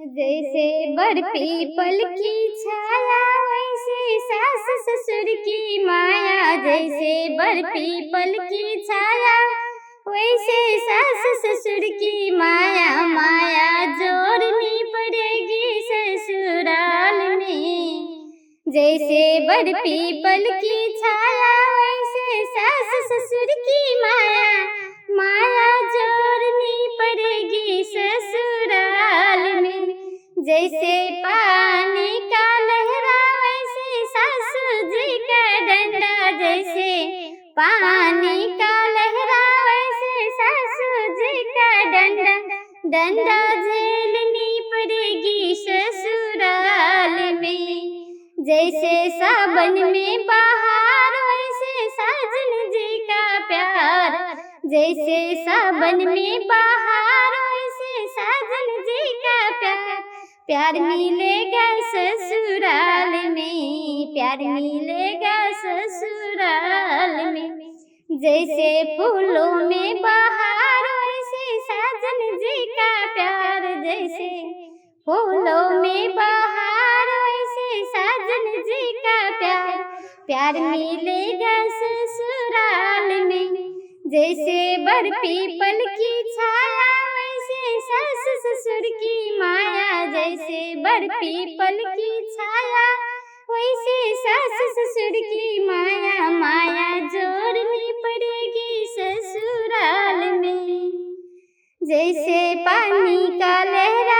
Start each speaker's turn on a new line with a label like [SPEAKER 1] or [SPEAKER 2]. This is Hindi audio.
[SPEAKER 1] जैसे बरपीपल की छाया वैसे सास ससुर की माया। जैसे बरपीपल की छाया वैसे सास ससुर की माया। माया जोड़नी पड़ेगी ससुराल में। जैसे बरपीपल की छाया वैसे सास ससुर की माया। माया जोड़नी पड़ेगी ससुराल में। जैसे पानी का लहरा वैसे सासू जी का डंडा। जैसे पानी का लहरा वैसे सासू जी का डंडा। डंडा झेलनी पड़ेगी ससुराल में। जैसे सावन में बहार वैसे साजन जी का प्यार। जैसे सावन में बहार वैसे साजन जी का प्यार। प्यार मिलेगा ससुराल में। प्यार मिलेगा ससुराल में। जैसे फूलों में बहार वैसे साजन जी का प्यार। जैसे फूलों में बहार वैसे साजन जी का प्यार। प्यार मिलेगा ससुराल में। जैसे बरपीपल की छाया वैसे सास ससुर की माया। जैसे बरपीपल की छाया वैसे सास ससुर की माया। माया जोड़नी पड़ेगी ससुराल में। जैसे पानी का लहरा